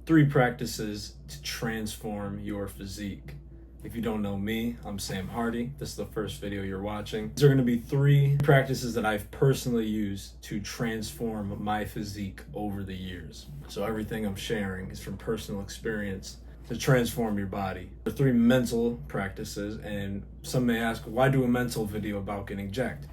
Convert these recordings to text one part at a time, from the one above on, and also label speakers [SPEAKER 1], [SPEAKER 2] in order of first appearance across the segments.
[SPEAKER 1] 3 practices to transform your physique. If you don't know me, I'm Sam Hardy. This is the first video you're watching. These are going to be 3 practices that I've personally used to transform my physique over the years. So everything I'm sharing is from personal experience to transform your body. The 3 mental practices, and some may ask, why do a mental video about getting jacked?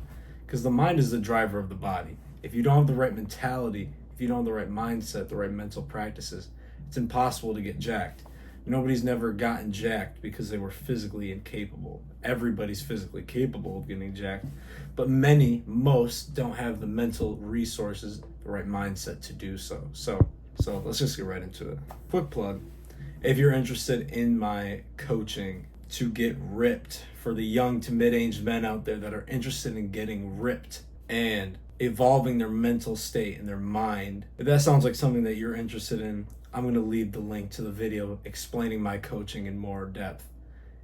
[SPEAKER 1] Because the mind is the driver of the body. If you don't have the right mentality, if you don't have the right mindset, the right mental practices, it's impossible to get jacked. Nobody's never gotten jacked because they were physically incapable. Everybody's physically capable of getting jacked, but most don't have the mental resources, the right mindset to do so. So let's just get right into it. Quick plug. If you're interested in my coaching to get ripped, for the young to mid-aged men out there that are interested in getting ripped and evolving their mental state and their mind, if that sounds like something that you're interested in, I'm going to leave the link to the video explaining my coaching in more depth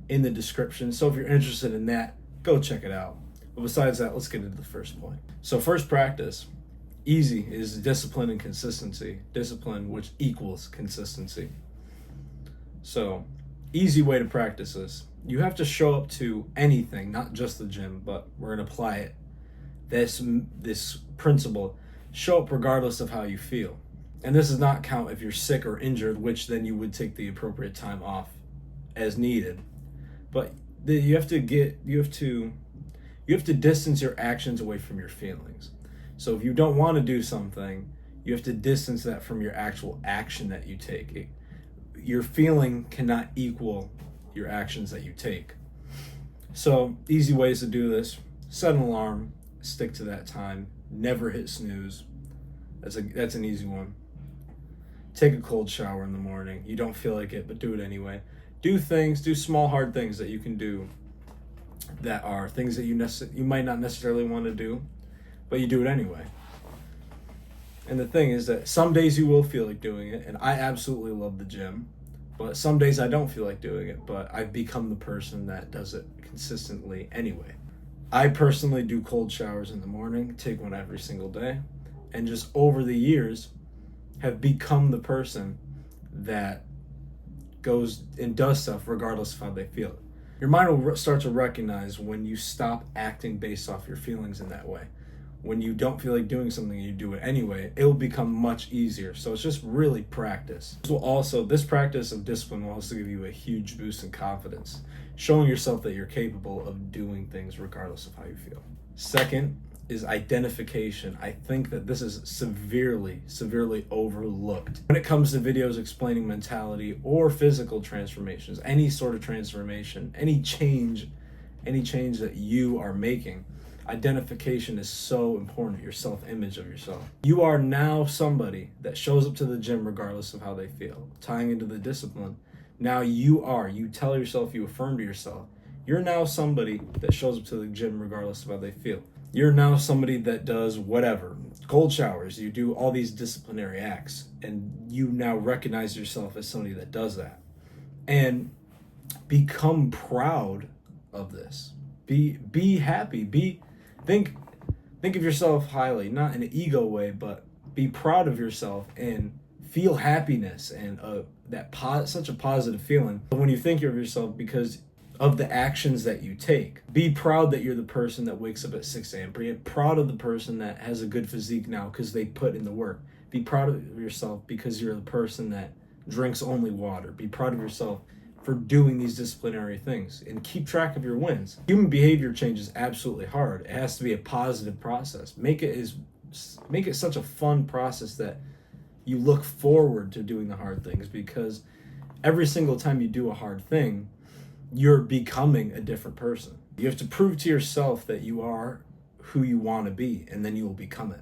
[SPEAKER 1] in the description. So if you're interested in that, go check it out. But besides that, let's get into the first point. So first practice, easy, is discipline and consistency. Discipline, which equals consistency. So easy way to practice this. You have to show up to anything, not just the gym, but we're going to apply it. This principle, show up regardless of how you feel. And this does not count if you're sick or injured, which then you would take the appropriate time off as needed. But you have to distance your actions away from your feelings. So if you don't want to do something, you have to distance that from your actual action that you take. Your feeling cannot equal your actions that you take. So easy ways to do this: set an alarm, stick to that time, never hit snooze. That's an easy one. Take a cold shower in the morning. You don't feel like it, but do it anyway. Do small hard things that you can do that are things that you might not necessarily want to do, but you do it anyway. And the thing is that some days you will feel like doing it, and I absolutely love the gym, but some days I don't feel like doing it, but I've become the person that does it consistently anyway. I personally do cold showers in the morning, take one every single day, and just over the years have become the person that goes and does stuff regardless of how they feel. Your mind will start to recognize when you stop acting based off your feelings in that way. When you don't feel like doing something and you do it anyway, it will become much easier. So it's just really practice. This practice of discipline will also give you a huge boost in confidence, showing yourself that you're capable of doing things regardless of how you feel. Second is identification. I think that this is severely overlooked when it comes to videos explaining mentality or physical transformations, any sort of transformation, any change that you are making. Identification is so important, your self-image of yourself. You are now somebody that shows up to the gym regardless of how they feel. Tying into the discipline, now you tell yourself, you affirm to yourself, you're now somebody that shows up to the gym regardless of how they feel. You're now somebody that does whatever, cold showers, you do all these disciplinary acts, and you now recognize yourself as somebody that does that. And become proud of this. Be happy, think of yourself highly, not in an ego way, but be proud of yourself and feel happiness and such a positive feeling when you think of yourself because of the actions that you take. Be proud that you're the person that wakes up at 6 a.m. Be proud of the person that has a good physique now because they put in the work. Be proud of yourself because you're the person that drinks only water. Be proud of yourself for doing these disciplinary things, and keep track of your wins. Human behavior change is absolutely hard. It has to be a positive process. Make it such a fun process that you look forward to doing the hard things, because every single time you do a hard thing, you're becoming a different person. You have to prove to yourself that you are who you want to be, and then you will become it.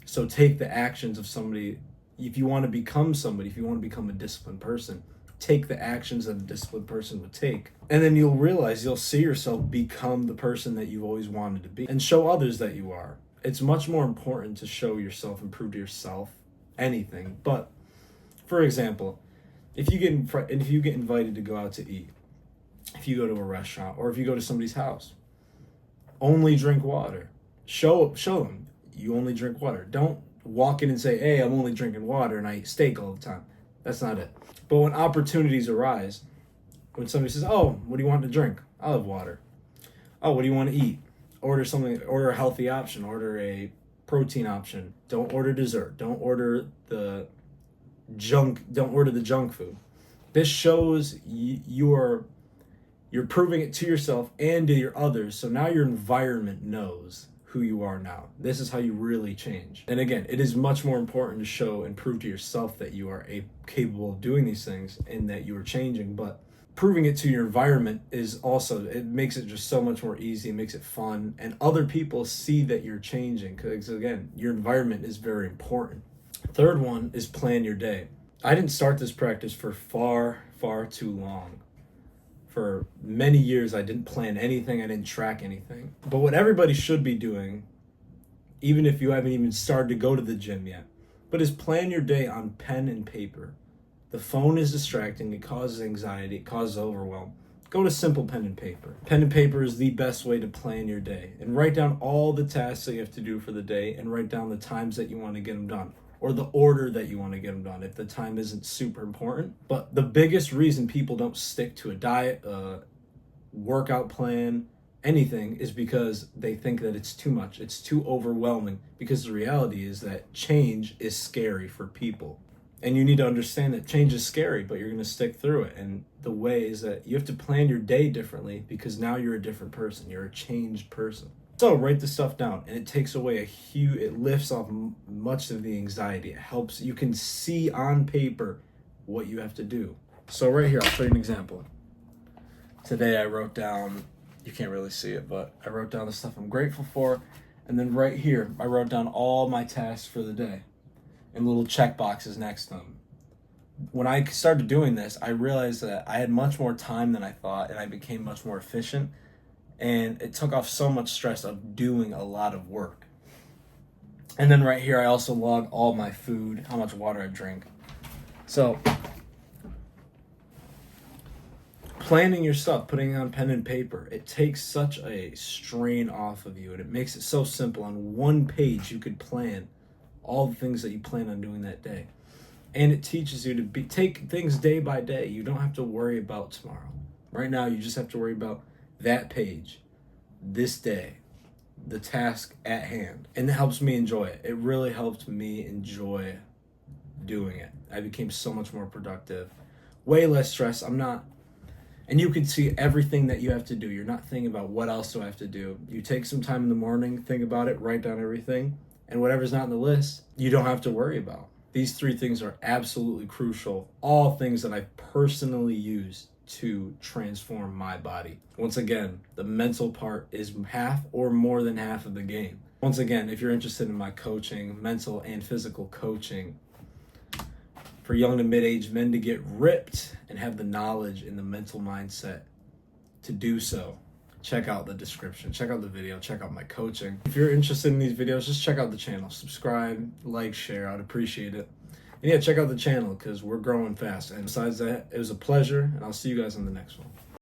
[SPEAKER 1] So take the actions of somebody. If you want to become somebody, if you want to become a disciplined person, take the actions that a disciplined person would take. And then you'll see yourself become the person that you've always wanted to be, and show others that you are. It's much more important to show yourself and prove to yourself anything. But for example, if you get invited to go out to eat, if you go to a restaurant or if you go to somebody's house, only drink water. Show them you only drink water. Don't walk in and say, hey, I'm only drinking water and I eat steak all the time. That's not it. But when opportunities arise, when somebody says, oh, what do you want to drink? I'll have water. Oh, what do you want to eat? Order something, order a healthy option, order a protein option. Don't order dessert. Don't order the junk food. This shows you're proving it to yourself and to your others. So now your environment knows who you are now. This is how you really change. And again, it is much more important to show and prove to yourself that you are capable of doing these things and that you are changing. But proving it to your environment is also, it makes it just so much more easy. It makes it fun. And other people see that you're changing because, again, your environment is very important. Third one is plan your day. I didn't start this practice for far, far too long. For many years, I didn't plan anything. I didn't track anything. But what everybody should be doing, even if you haven't even started to go to the gym yet, but is plan your day on pen and paper. The phone is distracting. It causes anxiety. It causes overwhelm. Go to simple pen and paper. Pen and paper is the best way to plan your day. And write down all the tasks that you have to do for the day and write down the times that you want to get them done, or the order that you want to get them done if the time isn't super important. But the biggest reason people don't stick to a diet, a workout plan, anything, is because they think that it's too much. It's too overwhelming, because the reality is that change is scary for people. And you need to understand that change is scary, but you're going to stick through it. And the way is that you have to plan your day differently, because now you're a different person. You're a changed person. So write the stuff down, and it takes away it lifts off much of the anxiety. It helps, you can see on paper what you have to do. So right here, I'll show you an example. Today I wrote down, you can't really see it, but I wrote down the stuff I'm grateful for. And then right here, I wrote down all my tasks for the day and little check boxes next to them. When I started doing this, I realized that I had much more time than I thought, and I became much more efficient. And it took off so much stress of doing a lot of work. And then right here, I also log all my food, how much water I drink. So planning your stuff, putting it on pen and paper, it takes such a strain off of you, and it makes it so simple. On one page, you could plan all the things that you plan on doing that day. And it teaches you to take things day by day. You don't have to worry about tomorrow. Right now, you just have to worry about that page, this day, the task at hand. And it helps me enjoy it. It really helped me enjoy doing it. I became so much more productive, way less stress. And you can see everything that you have to do. You're not thinking about what else do I have to do. You take some time in the morning, think about it, write down everything, and whatever's not on the list, you don't have to worry about. These three things are absolutely crucial. All things that I personally use to transform my body. Once again, the mental part is half or more than half of the game. Once again, if you're interested in my coaching, mental and physical coaching, for young to mid-aged men to get ripped and have the knowledge and the mental mindset to do so, check out the description, check out the video, check out my coaching. If you're interested in these videos, just check out the channel, subscribe, like, share, I'd appreciate it. And yeah, check out the channel because we're growing fast. And besides that, it was a pleasure, and I'll see you guys on the next one.